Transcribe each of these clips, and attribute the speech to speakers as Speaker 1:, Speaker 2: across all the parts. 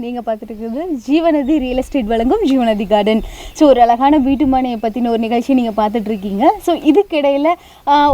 Speaker 1: நீங்கள் பார்த்துட்டு இருக்கிறது ஜீவநதி ரியல் எஸ்டேட் வழங்கும் ஜீவநதி கார்டன். ஸோ ஒரு அழகான வீட்டு மனையை பற்றின ஒரு நிகழ்ச்சி நீங்கள் பார்த்துட்ருக்கீங்க. ஸோ இதுக்கிடையில்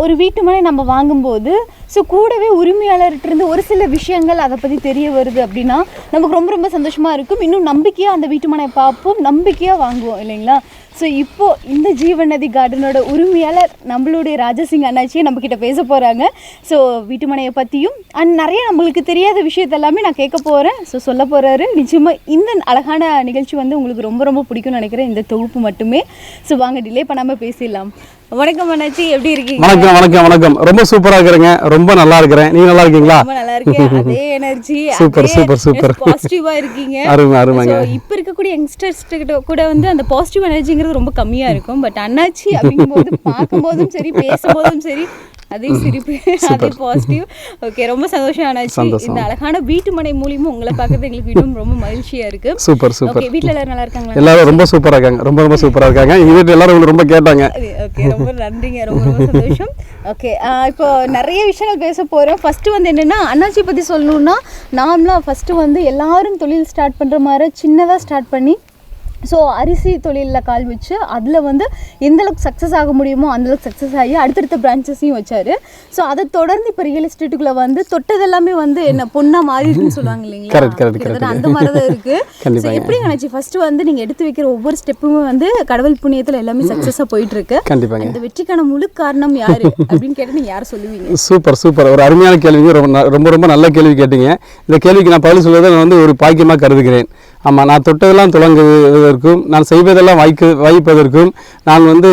Speaker 1: ஒரு வீட்டு மனை நம்ம வாங்கும்போது ஸோ கூடவே உரிமையாளர்கிட்டருந்து ஒரு சில விஷயங்கள் அதை பற்றி தெரிய வருது அப்படின்னா நமக்கு ரொம்ப ரொம்ப சந்தோஷமாக இருக்கும். இன்னும் நம்பிக்கையாக அந்த வீட்டு மனையை பார்ப்போம், நம்பிக்கையாக வாங்குவோம் இல்லைங்களா? ஸோ இப்போது இந்த ஜீவநதி கார்டனோட உரிமையாளர் நம்மளுடைய ராஜசிங் அண்ணாச்சியை நம்மக்கிட்ட பேச போகிறாங்க. ஸோ வீட்டுமனையை பற்றியும் அண்ட் நிறைய நம்மளுக்கு தெரியாத விஷயத்த எல்லாமே நான் கேட்க போகிறேன். ஸோ சொல்ல போகிறாரு. நிச்சயமாக இந்த அழகான நிகழ்ச்சி வந்து உங்களுக்கு ரொம்ப ரொம்ப பிடிக்கும்னு நினைக்கிறேன், இந்த தொகுப்பு மட்டுமே. ஸோ வாங்க டிலே பண்ணாமல் பேசிடலாம். வணக்கம் அண்ணாச்சி, எப்படி இருக்கீங்க?
Speaker 2: வணக்கம் வணக்கம் வணக்கம். ரொம்ப சூப்பரா இருக்கிறேங்க, ரொம்ப நல்லா இருக்கிறேன். நீங்க நல்லா இருக்கீங்களா?
Speaker 1: ரொம்ப நல்லா இருக்கேன். அதே எனர்ஜி,
Speaker 2: சூப்பர் சூப்பர் சூப்பர்,
Speaker 1: பாசிட்டிவா இருக்கீங்க.
Speaker 2: அருமை அருமைங்க.
Speaker 1: இப்ப இருக்கக்கூடிய யங்ஸ்டர்ஸ் கிட்ட கூட வந்து அந்த பாசிட்டிவ் எனர்ஜிங்கிறது ரொம்ப கம்மியா இருக்கும். பட் அண்ணாச்சி அப்படிங்கும்போது பார்க்கும்போதும் சரி, பேசும்போதும் சரி, அதே சிரிப்பு, அதே பாசிட்டிவ். ஓகே, ரொம்ப சந்தோஷம் அண்ணாச்சி. இந்த அழகான வீட்டு மனை மூலியமா உங்களை பார்க்கறது எங்களுக்கு இன்னும் ரொம்ப மகிழ்ச்சியா இருக்கு.
Speaker 2: Super super.
Speaker 1: ஓகே, வீட்ல எல்லாரும் நல்லா இருக்காங்களா?
Speaker 2: எல்லாரும் ரொம்ப சூப்பரா இருக்காங்க, ரொம்ப ரொம்ப சூப்பரா இருக்காங்க. எங்க வீட்ல எல்லாரும் ரொம்ப கேட்டாங்க.
Speaker 1: ஓகே, ரொம்ப நன்றிங்க, ரொம்ப ரொம்ப சந்தோஷம். ஓகே, இப்போ நிறைய விஷயங்கள் பேச போகிறோம். ஃபஸ்ட்டு வந்து என்னென்னா, அண்ணாச்சி பற்றி சொல்லணுன்னா, நார்மலாக ஃபஸ்ட்டு வந்து எல்லாரும் தொழில் ஸ்டார்ட் பண்ணுற மாதிரி சின்னதாக ஸ்டார்ட் பண்ணி ஸோ அரிசி தொழிலில் கால் வச்சு அதில் வந்து எந்தளவுக்கு சக்ஸஸ் ஆக முடியுமோ அந்தளவுக்கு சக்ஸஸ் ஆகி அடுத்தடுத்த பிரான்ச்சஸையும் வச்சார். ஸோ அதை தொடர்ந்து இப்போ ரியல் எஸ்டேட்டுக்குள்ளே வந்து தொட்டது எல்லாமே வந்து என்ன பொண்ணாக மாறிடுன்னு சொல்லுவாங்க இல்லைங்களா? அந்த மாதிரி தான் இருக்குது. ஸோ எப்படி நினச்சி ஃபஸ்ட்டு வந்து நீங்கள் எடுத்து வைக்கிற ஒவ்வொரு ஸ்டெப்புமே வந்து கடவுள் புண்ணியத்தில் எல்லாமே சக்ஸஸாக போயிட்டுருக்கு.
Speaker 2: கண்டிப்பாக.
Speaker 1: இந்த வெற்றிக்கான முழு காரணம் யார் அப்படின்னு கேட்டால் நீங்கள் யார் சொல்லுவீங்க?
Speaker 2: சூப்பர் சூப்பர், ஒரு அருமையான கேள்வி, ரொம்ப ரொம்ப நல்ல கேள்வி கேட்டீங்க. இந்த கேள்விக்கு நான் பதில் சொல்வதை நான் வந்து ஒரு பாக்கியமாக கருதுகிறேன். ஆமாம், நான் தொட்டதெல்லாம் தொடங்குவதற்கும், நான் செய்வதெல்லாம் வாய்ப்பதற்கும், நான் வந்து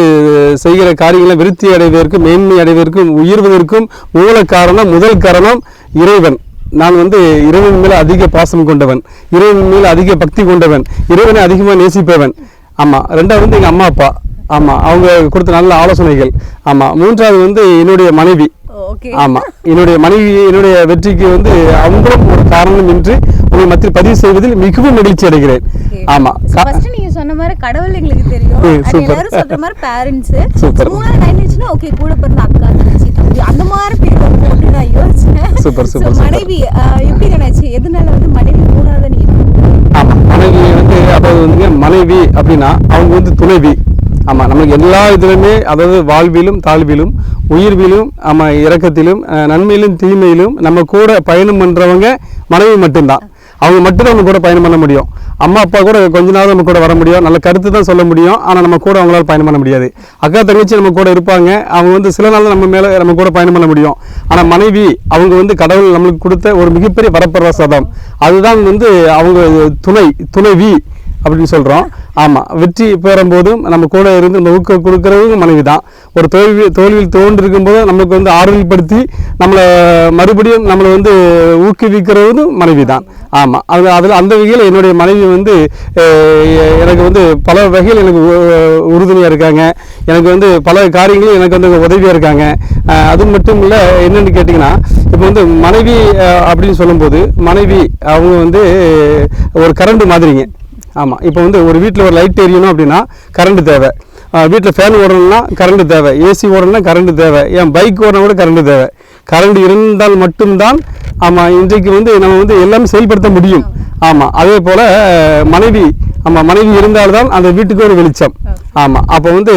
Speaker 2: செய்கிற காரியங்களை விருத்தி அடைவதற்கும், மேன்மை அடைவதற்கும், உயர்வதற்கும் மூல காரணம், முதல் காரணம் இறைவன். நான் வந்து இறைவன் மேலே அதிக பாசம் கொண்டவன், இறைவன் மேலே அதிக பக்தி கொண்டவன், இறைவனை அதிகமாக நேசிப்பவன். ஆமாம். ரெண்டாவது வந்து எங்கள் அம்மா அப்பா. ஆமாம், அவங்க கொடுத்த நல்ல ஆலோசனைகள். ஆமாம். மூன்றாவது வந்து என்னுடைய மனைவி. ஆமாம், என்னுடைய மனைவி என்னுடைய வெற்றிக்கு வந்து அவங்களும் ஒரு காரணம் என்று உங்கள் மத்தியில் பதிவு செய்வதில் மிகவும் மகிழ்ச்சி அடைகிறேன். ஆமா,
Speaker 1: நீங்க சொன்ன மாதிரி கடவுள் எங்களுக்கு தெரியும், எல்லாரும் சொல்ற மாதிரி பேரண்ட்ஸ்.
Speaker 2: சூப்பர்.
Speaker 1: மூணாவது லைன்ஸ்னா ஓகே, கூட பிறந்த அக்கா தங்கச்சி தம்பி அந்த மாதிரி பேர் போட்டு நான் யோசிச்சேன்.
Speaker 2: Super super.
Speaker 1: மனைவி எப்படி நினைச்சு, எதனால வந்து மனைவி மூணாவது நீங்க?
Speaker 2: ஆமா, மனைவி வந்து அதாவது வந்து மனைவி அப்படின்னா அவங்க வந்து துணைவி. ஆமாம், நமக்கு எல்லா இதுலையுமே, அதாவது வாழ்விலும் தாழ்விலும் உயிர்விலும், ஆமாம், இறக்கத்திலும் நன்மையிலும் தீமையிலும் நம்ம கூட பயணம் பண்ணுறவங்க மனைவி மட்டும்தான். அவங்க மட்டும்தான் நம்ம கூட பயணம் பண்ண முடியும். அம்மா அப்பா கூட கொஞ்ச நாள் நம்ம கூட வர முடியும், நல்ல கருத்து தான் சொல்ல முடியும், ஆனால் நம்ம கூட அவங்களால பயணம் பண்ண முடியாது. அக்கா தங்கச்சி நம்ம கூட இருப்பாங்க, அவங்க வந்து சில நாள் நம்ம கூட பயணம் பண்ண முடியும். ஆனால் மனைவி அவங்க வந்து கடவுள் நம்மளுக்கு கொடுத்த ஒரு மிகப்பெரிய வரப்பிரசாதம். அதுதான் வந்து அவங்க துணைவி அப்படின்னு சொல்கிறோம். ஆமாம், வெற்றி பெறும்போதும் நம்ம கூட இருந்து நம்ம ஊக்கம் கொடுக்குறவங்க மனைவி தான். ஒரு தோல்வியில் தோன்றிருக்கும் போது நமக்கு வந்து ஆறுதல்படுத்தி நம்மளை மறுபடியும் நம்மளை வந்து ஊக்குவிக்கிறதும் மனைவி தான். ஆமாம், அதில் அந்த வகையில் என்னுடைய மனைவி வந்து எனக்கு வந்து பல வகையில் எனக்கு உறுதுணையாக இருக்காங்க. எனக்கு வந்து பல காரியங்களும் எனக்கு வந்து உதவியாக இருக்காங்க. அது மட்டும் இல்லை, என்னென்னு கேட்டிங்கன்னா, இப்போ வந்து மனைவி அப்படின்னு சொல்லும்போது மனைவி அவங்க வந்து ஒரு கரண்ட் மாதிரிங்க. ஆமாம், இப்போ வந்து ஒரு வீட்டில் ஒரு லைட் எரியணும் அப்படின்னா கரண்ட் தேவை, வீட்டில் ஃபேன் ஓடணும்னா கரண்ட் தேவை, ஏசி ஓடணும்னா கரண்ட் தேவை, ஏன் பைக் ஓடணும் கூட கரண்ட் தேவை. கரண்ட் இருந்தால் மட்டும்தான் ஆமாம் இன்றைக்கு வந்து நம்ம வந்து எல்லாமே செயல்படுத்த முடியும். ஆமாம், அதே போல் மனைவி, ஆமாம், மனைவி இருந்தால்தான் அந்த வீட்டுக்கு ஒரு வெளிச்சம். ஆமாம், அப்போ வந்து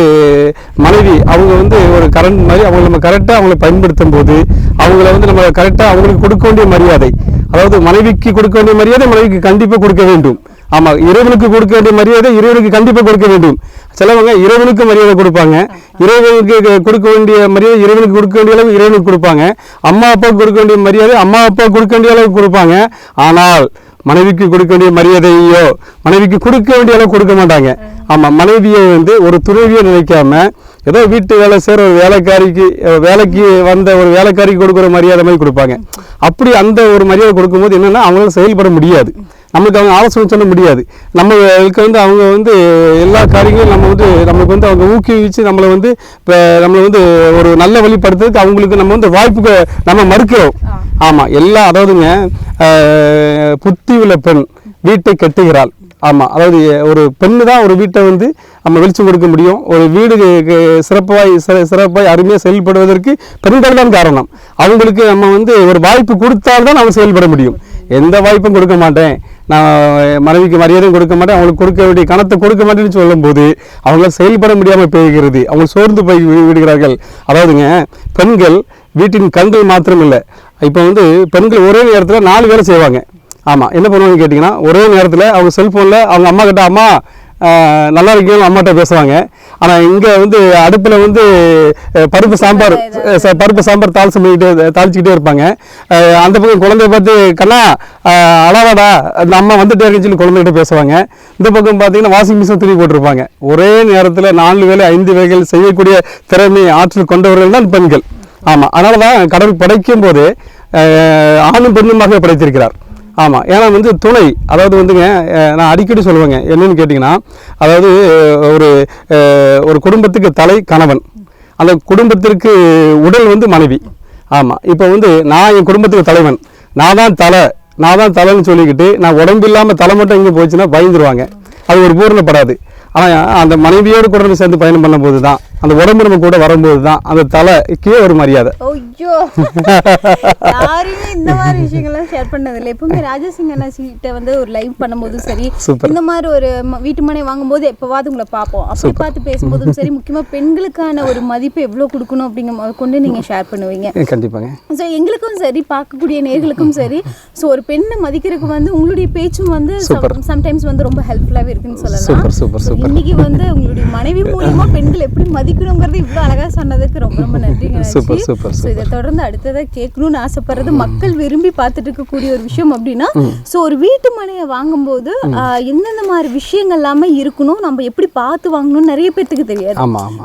Speaker 2: மனைவி அவங்க வந்து ஒரு கரண்ட் மாதிரி, அவங்க நம்ம கரெக்டாக அவங்கள பயன்படுத்தும் போது அவங்கள வந்து நம்ம கரெக்டாக அவங்களுக்கு கொடுக்க வேண்டிய மரியாதை, அதாவது மனைவிக்கு கொடுக்க வேண்டிய மரியாதை மனைவிக்கு கண்டிப்பாக கொடுக்க வேண்டும். ஆமாம், இறைவனுக்கு கொடுக்க வேண்டிய மரியாதை இறைவனுக்கு கண்டிப்பாக கொடுக்க வேண்டும். சிலவங்க இறைவனுக்கு மரியாதை கொடுப்பாங்க, இறைவனுக்கு கொடுக்க வேண்டிய மரியாதை இறைவனுக்கு கொடுக்க வேண்டிய அளவு இறைவனுக்கு கொடுப்பாங்க, அம்மா அப்பாவுக்கு கொடுக்க வேண்டிய மரியாதை அம்மா அப்பாவுக்கு கொடுக்க வேண்டிய அளவுக்கு கொடுப்பாங்க. ஆனால் மனைவிக்கு கொடுக்க வேண்டிய மரியாதையோ மனைவிக்கு கொடுக்க வேண்டிய அளவு கொடுக்க மாட்டாங்க. ஆமாம், மனைவியை வந்து ஒரு துணைவியை நினைக்காம ஏதோ வீட்டு வேலை செய்கிற ஒரு வேலைக்கு வந்த ஒரு வேலைக்காரிக்கு கொடுக்குற மரியாதை மாதிரி கொடுப்பாங்க. அப்படி அந்த ஒரு மரியாதை கொடுக்கும்போது என்னென்னா அவங்களால செயல்பட முடியாது, நமக்கு அவங்க ஆலோசனை சொல்ல முடியாது. நம்மளுக்கு வந்து அவங்க வந்து எல்லா காரியங்களும் நம்மளுக்கு வந்து அவங்க ஊக்குவிச்சு நம்மளை வந்து ஒரு நல்ல வழிபடுத்துறதுக்கு அவங்களுக்கு நம்ம வந்து வாய்ப்புக்கு நம்ம மறுக்கிறோம். ஆமாம், அதாவதுங்க புத்தி உள்ள பெண் வீட்டை கட்டுகிறாள். ஆமாம், அதாவது ஒரு பெண்ணு தான் ஒரு வீட்டை வந்து நம்ம வெளிச்சம் கொடுக்க முடியும். ஒரு வீடு சிறப்பாய் அருமையாக செயல்படுவதற்கு பெண்கள் தான் காரணம். அவங்களுக்கு நம்ம வந்து ஒரு வாய்ப்பு கொடுத்தால்தான் அவங்க செயல்பட முடியும். எந்த வாய்ப்பும் கொடுக்க மாட்டேன், நான் மனைவிக்கு மரியாதையும் கொடுக்க மாட்டேன், அவங்களுக்கு கொடுக்க வேண்டிய கணத்தை கொடுக்க மாட்டேன்னு சொல்லும்போது அவங்களால செயல்பட முடியாமல் போய்கிறது, அவங்க சோர்ந்து போய் விடுகிறார்கள். அதாவதுங்க, பெண்கள் வீட்டின் கண்கள் மாத்திரம் இல்லை. இப்போ வந்து பெண்கள் ஒரே நேரத்தில் 4 வேலை செய்வாங்க. ஆமாம், என்ன பண்ணுவாங்கன்னு கேட்டிங்கன்னா, ஒரே நேரத்தில் அவங்க செல்ஃபோனில் அவங்க அம்மா கிட்ட அம்மா நல்லா இருக்கீங்க அம்மாட்ட பேசுவாங்க. ஆனால் இங்கே வந்து அடுப்பில் வந்து பருப்பு சாம்பார் தாளிச்சுக்கிட்டே இருப்பாங்க. அந்த பக்கம் குழந்தைய பார்த்து கண்ணா அழகாடா அந்த அம்மா வந்துட்டே இருக்குன்னு சொல்லி குழந்தைகிட்ட பேசுவாங்க. இந்த பக்கம் பார்த்தீங்கன்னா வாஷிங் மிஷின் துணி போட்டிருப்பாங்க. ஒரே நேரத்தில் 4 வேலை 5 வேலைகள் செய்யக்கூடிய திறமை ஆற்றல் கொண்டவர்கள் தான் பெண்கள். ஆமாம், அதனால தான் கடவுள் படைக்கும் போது ஆணும் பெண்ணுமாக படைத்திருக்கிறார். ஆமாம், ஏன்னா வந்து துணை, அதாவது வந்துங்க நான் அடிக்கடி சொல்லுவேங்க, என்னன்னு கேட்டிங்கன்னா, அதாவது ஒரு குடும்பத்துக்கு தலை கணவன், அந்த குடும்பத்திற்கு உடல் வந்து மனைவி. ஆமாம், இப்போ வந்து நான் என் குடும்பத்துக்கு தலைவன், நான் தான் தலைன்னு சொல்லிக்கிட்டு நான் உடம்பு இல்லாமல் தலை மட்டும் இங்கே போச்சுன்னா பயந்துருவாங்க, அது ஒரு பூரணப்படாது. ஆனால் அந்த மனைவியோடு கூட நம்ம சேர்ந்து பயணம் பண்ணும்போது தான், அந்த உடம்பு நம்ம கூட வரும்போது தான் அந்த தலைக்கே ஒரு மரியாதை.
Speaker 1: ஐயோ, யாருமே இந்த மாதிரி விஷயங்கள்லாம் ஷேர் பண்ணதில்லை. எப்பவுமே ராஜசிங் அண்ணாச்சிகிட்ட வந்து ஒரு லைவ் பண்ணும்போதும் சரி, இந்த மாதிரி ஒரு வீட்டு மனை வாங்கும்போது எப்போவாது உங்களை பார்ப்போம், அப்படி பார்த்து பேசும்போதும் சரி, முக்கியமாக பெண்களுக்கான ஒரு மதிப்பு எவ்வளோ கொடுக்கணும் அப்படிங்கிற கொண்டு நீங்கள் ஷேர் பண்ணுவீங்க.
Speaker 2: கண்டிப்பாங்க.
Speaker 1: ஸோ எங்களுக்கும் சரி, பார்க்கக்கூடிய நேர்களுக்கும் சரி, ஸோ ஒரு பெண்ணை மதிக்கிறதுக்கு வந்து உங்களுடைய பேச்சும் வந்து சம்டைம்ஸ் வந்து ரொம்ப ஹெல்ப்ஃபுல்லாகவே இருக்குன்னு சொல்லலாம். இன்னைக்கு வந்து உங்களுடைய மனைவி மூலியமா பெண்கள் எப்படி மதிக்கணுங்கிறது இவ்வளோ அழகா சொன்னதுக்கு ரொம்ப ரொம்ப நன்றிங்க. ஸோ இதை தொடர்ந்து அடுத்ததாக கேட்கணும்னு ஆசைப்படுறது, மக்கள் விரும்பி பார்த்துட்டு இருக்கக்கூடிய ஒரு விஷயம் அப்படின்னா, ஸோ ஒரு வீட்டு மனையை வாங்கும்போது எந்தெந்த மாதிரி விஷயங்கள் எல்லாமே இருக்கணும், நம்ம எப்படி பார்த்து வாங்கணும்னு நிறைய பேருக்கு தெரியாது.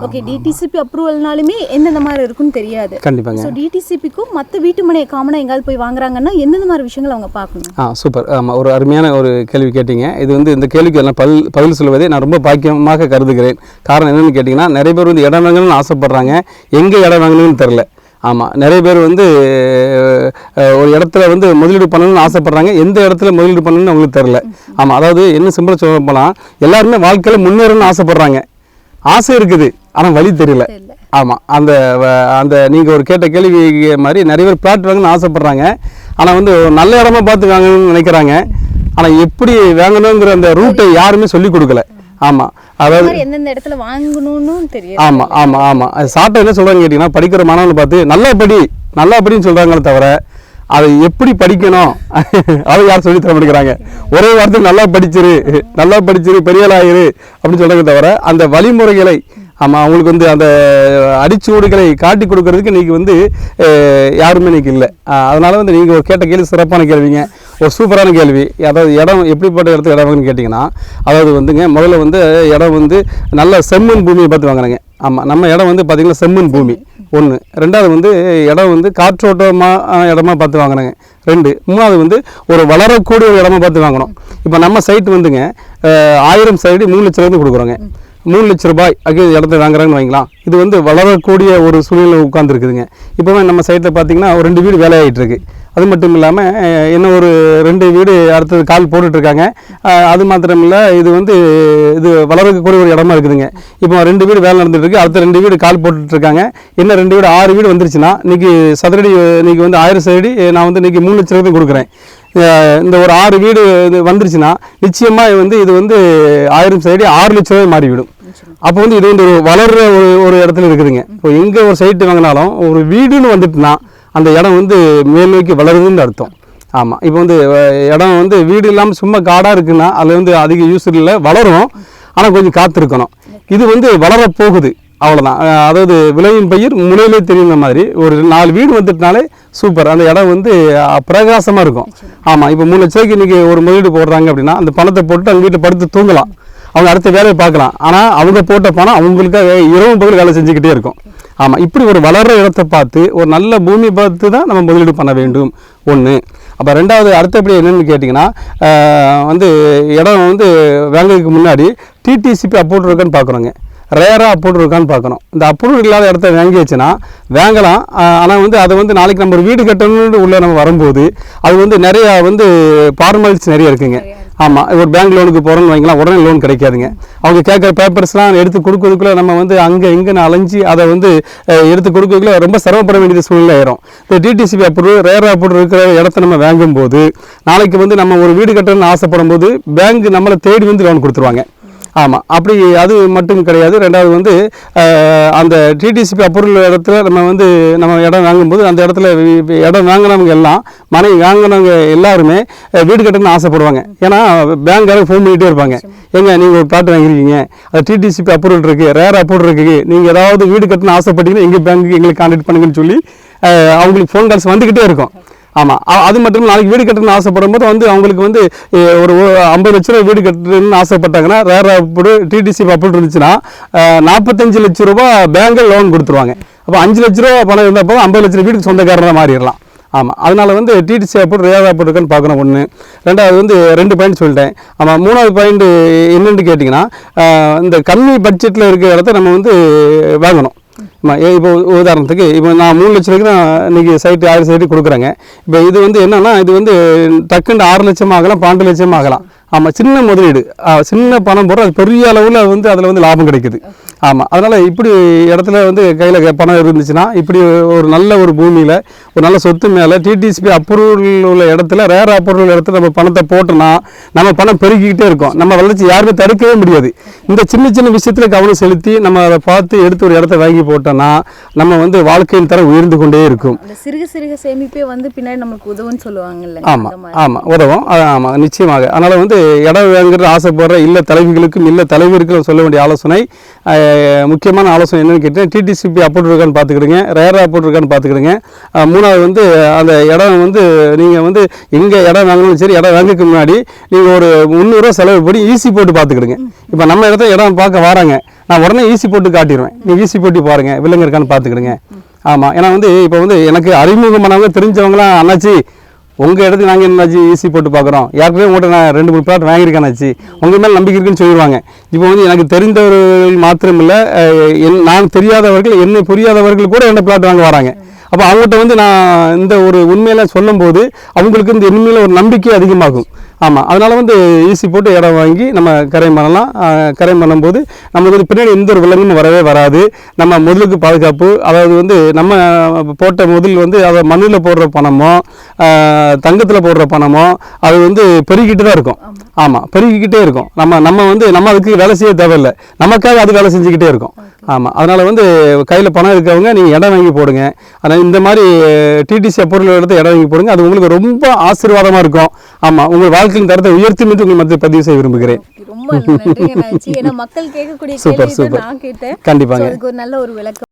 Speaker 1: ஓகே, டிடிசிபி அப்ரூவல்னாலுமே எந்தெந்த மாதிரி இருக்குன்னு தெரியாது.
Speaker 2: கண்டிப்பாங்க.
Speaker 1: ஸோ டிடிசிபிக்கும் மற்ற வீட்டு மனையை காமனாக எங்காவது போய் வாங்குறாங்கன்னா எந்தெந்த மாதிரி விஷயங்கள் அவங்க பார்க்கணும்?
Speaker 2: சூப்பர். ஆமாம், ஒரு அருமையான ஒரு கேள்வி கேட்டீங்க. இது வந்து இந்த கேள்விக்கு எல்லாம் பதில் சொல்வதே நான் ரொம்ப பாக்கியமாக கருதுகிறேன். காரணம் என்னென்னு கேட்டிங்கன்னா, நிறைய பேர் வந்து இடம் வாங்கணும்னு ஆசைப்பட்றாங்க, எங்கே இடம் வாங்கணும்னு தெரில. ஆமாம், நிறைய பேர் வந்து ஒரு இடத்துல வந்து முதலீடு பண்ணணும்னு ஆசைப்பட்றாங்க, எந்த இடத்துல முதலீடு பண்ணணும்னு அவங்களுக்கு தெரில. ஆமாம், அதாவது என்ன சிம்பிளாக சொல்ல போனால், எல்லாருமே வாழ்க்கையில் முன்னேறணும்னு ஆசைப்பட்றாங்க, ஆசை இருக்குது, ஆனால் வழி தெரியல. ஆமாம், அந்த நீங்கள் ஒரு கேட்ட கேள்வி மாதிரி நிறைய பேர் பிளாட் வாங்கணும்னு ஆசைப்பட்றாங்க, ஆனால் வந்து நல்ல இடமா பார்த்து வாங்கணும்னு நினைக்கிறாங்க, ஆனால் எப்படி வாங்கணுங்கிற அந்த ரூட்டை யாருமே சொல்லிக் கொடுக்கல. ஆமாம், அதாவது
Speaker 1: எந்தெந்த இடத்துல வாங்கணும்னு தெரியும்.
Speaker 2: ஆமாம். சாட்டை என்ன சொல்கிறாங்க கேட்டிங்கன்னா, படிக்கிற மாணவனை பார்த்து நல்லா படின்னு சொல்கிறாங்களே தவிர, அதை எப்படி படிக்கணும் அதை யாரும் சொல்லி தர மாட்டேங்கிறாங்க. ஒரே வார்த்தை நல்லா படிச்சிரு பெரியாளாயிரு அப்படின்னு சொல்கிறாங்க தவிர, அந்த வழிமுறைகளை அவங்களுக்கு வந்து அந்த அடிச்சுவடுகளை காட்டி கொடுக்கறதுக்கு இன்றைக்கி வந்து யாருமே இன்றைக்கி இல்லை. அதனால் வந்து நீங்கள் ஒரு கேட்ட கேள்வி சிறப்பான கேள்விங்க, ஒரு சூப்பரான கேள்வி. அதாவது இடம் எப்படிப்பட்ட இடத்துக்கு இடம் கேட்டிங்கன்னா, அதாவது வந்துங்க முதல்ல வந்து இடம் வந்து நல்ல செம்மண் பூமியை பார்த்து வாங்குறாங்க. ஆமாம், நம்ம இடம் வந்து பார்த்திங்கன்னா செம்மண் பூமி ஒன்று. ரெண்டாவது வந்து இடம் வந்து காற்றோட்டமாக இடமா பார்த்து வாங்குறாங்க 2. மூணாவது வந்து ஒரு வளரக்கூடிய ஒரு இடமா பார்த்து வாங்கணும். இப்போ நம்ம சைட்டு வந்துங்க 1000 சைடு 3 லட்சம் கொடுக்குறோங்க. 3 லட்ச ரூபாய் இடத்த வாங்குறாங்கன்னு வைங்களாம். இது வந்து வளரக்கூடிய ஒரு சூழ்நிலை உட்காந்துருக்குதுங்க. இப்போவே நம்ம சைட்டில் பார்த்தீங்கன்னா ஒரு 2 வீடு வேலையாகிட்டு இருக்கு. அது மட்டும் இல்லாமல் இன்னும் ஒரு 2 வீடு அடுத்தது கால் போட்டுட்ருக்காங்க. அது மாத்திரம் இல்லை, இது வளரக்கூடிய ஒரு இடமா இருக்குதுங்க. இப்போ 2 வீடு வேலை நடந்துகிட்ருக்கு, அடுத்த 2 வீடு கால் போட்டுட்ருக்காங்க. இன்னும் 2 வீடு 6 வீடு வந்துருச்சுன்னா இன்றைக்கி சதுரடி இன்றைக்கி வந்து 1000 சதுரடி நான் வந்து இன்றைக்கி 3 லட்சம் கொடுக்குறேன். இந்த ஒரு 6 வீடு வந்துருச்சுன்னா நிச்சயமாக வந்து இது வந்து 1000 சதுரடி 6 லட்ச ரூபாய் மாறிவிடும். அப்போ வந்து இது வந்து வளர்கிற ஒரு இடத்துல இருக்குதுங்க. இப்போ எங்கே ஒரு சைட்டு வாங்கினாலும் ஒரு வீடுன்னு வந்துட்டுனா அந்த இடம் வந்து மேல் நோக்கி வளருதுன்னு அர்த்தம். ஆமாம், இப்போ வந்து இடம் வந்து வீடு இல்லாமல் சும்மா காடாக இருக்குன்னா அதில் வந்து அதிக யூஸ் இல்லை, வளரும், ஆனால் கொஞ்சம் காத்திருக்கணும். இது வந்து வளரப்போகுது, அவ்வளோதான். அதாவது விளையும் பயிர் முளையிலே தெரியுங்க மாதிரி ஒரு 4 வீடு வந்துட்டுனாலே சூப்பர், அந்த இடம் வந்து பிரகாசமாக இருக்கும். ஆமாம், இப்போ 3 லட்சம் இன்றைக்கி ஒரு முதலீடு போடுறாங்க அப்படின்னா அந்த பணத்தை போட்டு அவங்க வீட்டில் படுத்து தூங்கலாம், அவங்க அடுத்த வேலையை பார்க்கலாம். ஆனால் அவங்க போட்ட பணம் அவங்களுக்காக இரவு பகல் வேலை செஞ்சுக்கிட்டே இருக்கும். ஆமாம், இப்படி ஒரு வளர்கிற இடத்தை பார்த்து ஒரு நல்ல பூமி பார்த்து தான் நம்ம முதலீடு பண்ண வேண்டும் ஒன்று. அப்போ ரெண்டாவது அடுத்தபடி என்னென்னு கேட்டிங்கன்னா, வந்து இடம் வந்து வாங்குறதுக்கு முன்னாடி டிடிசிபி அப்ரூவல் இருக்கான்னு பார்க்குறோங்க, ரேராக அப்ரூவல் இருக்கான்னு பார்க்கணும். இந்த அப்ரூவல் இல்லாத இடத்த வாங்கிடுச்சுன்னா வாங்கலாம், ஆனால் வந்து அதை வந்து நாளைக்கு நம்ம ஒரு வீடு கட்டணும்னு உள்ள நம்ம வரும்போது அது வந்து நிறையா வந்து ஃபார்மாலிட்டிஸ் நிறைய இருக்குங்க. ஆமாம், ஒரு பேங்க் லோனுக்கு போகிறோன்னு வைங்களா, உடனே லோன் கிடைக்காதுங்க. அவங்க கேட்குற பேப்பர்ஸ்லாம் எடுத்து கொடுக்கறதுக்குள்ளே நம்ம வந்து அங்கே இங்கேன்னு அலைஞ்சி அதை வந்து எடுத்து கொடுக்கறதுக்குள்ள ரொம்ப சிரமப்பட வேண்டியது சூழ்நிலை ஆயிரும். இந்த டிடிசிபி அப்ரூவ், ரேரா அப்ரூவ் இருக்கிற இடத்த நம்ம வாங்கும்போது நாளைக்கு வந்து நம்ம ஒரு வீடு கட்டணும்னு ஆசைப்படும் போது பேங்க் நம்மளை தேடி வந்து லோன் கொடுத்துருவாங்க. ஆமாம், அப்படி அது மட்டும் கிடையாது. ரெண்டாவது வந்து அந்த டிடிசிபி அப்ரூவல் இடத்துல நம்ம இடம் வாங்கும்போது அந்த இடத்துல இடம் வாங்கினவங்க எல்லாம், மனை வாங்கினவங்க எல்லாருமே வீடு கட்டணும்னு ஆசைப்படுவாங்க. ஏன்னா பேங்க்காரங்க ஃபோன் பண்ணிகிட்டே இருப்பாங்க, ஏங்க நீங்கள் ஒரு பிளாட் வாங்கிருக்கீங்க, அது டிடிசிபி அப்ரூவல் இருக்குது, ரேர் அப்ரூவல் இருக்குது, நீங்கள் ஏதாவது வீடு கட்டணும்னு ஆசைப்பட்டீங்கன்னா எங்கள் பேங்க்கு எங்களுக்கு கான்டாக்ட் பண்ணுங்கன்னு சொல்லி அவங்களுக்கு ஃபோன் கால்ஸ் வந்துக்கிட்டே இருக்கும். ஆமாம், அது மட்டும் நாளைக்கு வீடு கட்டணும்னு ஆசைப்படும் போது வந்து அவங்களுக்கு வந்து ஒரு 50 லட்ச ரூபா வீடு கட்டணும்னு ஆசைப்பட்டாங்கன்னா, ரேர் அப்ரூவ் டிடிசிபி அப்ரூவ் இருந்துச்சுன்னா 45 லட்ச ரூபா பேங்கில் லோன் கொடுத்துருவாங்க. அப்போ 5 லட்ச ரூபா பணம் இருந்தால் போதும் 50 லட்ச ரூபா வீட்டுக்கு சொந்தக்காரராக மாறிடலாம். ஆமாம், அதனால் வந்து டிடிசி அப்ரூவ், ரேர் அப்ரூவ் இருக்கான்னு பார்க்கணும் ஒன்று. ரெண்டாவது வந்து 2 பாயிண்ட் சொல்லிட்டேன். ஆமாம், 3வது பாயிண்ட் என்னென்னு கேட்டிங்கன்னா, இந்த கம்மி பட்ஜெட்டில் இருக்கிற இடத்த நம்ம வந்து வாங்கணும். இப்போ உதாரணத்துக்கு இப்போ நான் 3 லட்ச ரூபாய்க்கு தான் இன்றைக்கி சைட்டு 1000 சைட்டு கொடுக்குறேங்க. இப்போ இது வந்து என்னென்னா, இது வந்து டக்குன்னு 6 லட்சம் ஆகலாம், 12 லட்சம் ஆகலாம். ஆமாம், சின்ன முதலீடு, சின்ன பணம் போடுற, அது பெரிய அளவில் வந்து அதில் வந்து லாபம் கிடைக்குது. ஆமாம், அதனால் இப்படி இடத்துல வந்து கையில் பணம் இருந்துச்சுன்னா, இப்படி ஒரு நல்ல ஒரு பூமியில் ஒரு நல்ல சொத்து மேலே டிடிசிபி அப்ரூவல் உள்ள இடத்துல, ரேர் அப்ரூவல் இடத்துல நம்ம பணத்தை போட்டோன்னா நம்ம பணம் பெருகிக்கிட்டே இருக்கும். நம்ம வளர்ச்சி யாருமே தடுக்கவே முடியாது. இந்த சின்ன சின்ன விஷயத்தில் கவனம் செலுத்தி நம்ம அதை பார்த்து எடுத்து ஒரு இடத்த வாங்கி போட்டோன்னா நம்ம வந்து வாழ்க்கையின் தரம் உயர்ந்து கொண்டே இருக்கும்.
Speaker 1: சிறுக சிறுக சேமிப்பே வந்து பின்னாடி நமக்கு உதவுன்னு சொல்லுவாங்கல்ல.
Speaker 2: ஆமாம் ஆமாம், உதவும். ஆமாம், நிச்சயமாக. அதனால் வந்து இடம் வாங்குறது ஆசைப்படுற இல்லை தலைவிகளுக்கும் இல்லை தலைவருக்கும் சொல்ல வேண்டிய ஆலோசனை, முக்கியமான ஆலோசனை என்னென்னு கேட்டீங்கன்னா, டிடிசிபி அப்ரூவ் இருக்கான்னு பார்த்துக்கிடுங்க, ரேர் அப்ரூவ் இருக்கான்னு பார்த்துக்கிடுங்க. 3வது வந்து அந்த இடம் வந்து நீங்கள் வந்து எங்கே இடம் வாங்கணும், சரி இடம் வாங்கிக்கு முன்னாடி நீங்கள் ஒரு 300 ரூபா செலவு படி ஈசி போட்டு பார்த்துக்கிடுங்க. இப்போ நம்ம இடத்த இடம் பார்க்க வராங்க, நான் உடனே ஈசி போட்டு காட்டிடுவேன், நீங்கள் ஈசி போட்டு பாருங்கள், வில்லங்க இருக்கான்னு பார்த்துக்கிடுங்க. ஆமாம், ஏன்னா வந்து இப்போ வந்து எனக்கு அறிமுகமானவங்க தெரிஞ்சவங்களாம், அண்ணாச்சி உங்கள் இடத்துக்கு நாங்கள் என்னாச்சு ஈஸி போட்டு பார்க்குறோம், யாருக்குமே உங்கள்கிட்ட நான் 2-3 பிளாட் வாங்கியிருக்கேனாச்சு, உங்கள் மேலே நம்பிக்கை இருக்குன்னு சொல்லிடுவாங்க. இப்போ வந்து எனக்கு தெரிந்தவர்கள் மாத்திரம் இல்லை, நான் தெரியாதவர்கள், என்னை புரியாதவர்கள் கூட என்ன பிளாட் வாங்க வராங்க. அப்போ அவங்ககிட்ட வந்து நான் இந்த ஒரு உண்மையெல்லாம் சொல்லும்போது அவங்களுக்கு இந்த உண்மையில் ஒரு நம்பிக்கை அதிகமாகும். ஆமாம், அதனால் வந்து ஈஸி போட்டு இடம் வாங்கி நம்ம கரையம் பண்ணலாம். கரையம் பண்ணும்போது நம்மளுக்கு வந்து பின்னாடி எந்த ஒரு விலங்கும் வரவே வராது. நம்ம முதலுக்கு பாதுகாப்பு, அதாவது வந்து நம்ம போட்ட முதல் வந்து அதை மண்ணில் போடுற பணமோ தங்கத்தில் போடுற பணமோ அது வந்து பெருகிட்டு தான் இருக்கும். ஆமாம், பெருகிக்கிட்டே இருக்கும். நம்ம அதுக்கு வேலை செய்ய தேவையில்லை, நமக்காக அது வேலை செஞ்சுக்கிட்டே இருக்கும். ஆமாம், அதனால் வந்து கையில் பணம் இருக்கவங்க நீங்கள் இடம் வாங்கி போடுங்க. ஆனால் இந்த மாதிரி டிடிசி அப்ரூவல் எடுத்து இடம் வாங்கி போடுங்க, அது உங்களுக்கு ரொம்ப ஆசீர்வாதமாக இருக்கும். ஆமாம், உங்கள் வாழ்க்கையின் தரத்தை உயர்த்தி என்று உங்கள் மத்திய பதிவு செய்ய விரும்புகிறேன்.
Speaker 1: ரொம்ப நன்றிங்க. மக்கள் கேட்கக்கூடிய கேள்வி நான் கேட்டேன்.
Speaker 2: கண்டிப்பாங்க,
Speaker 1: ஒரு நல்ல ஒரு விளக்கம்.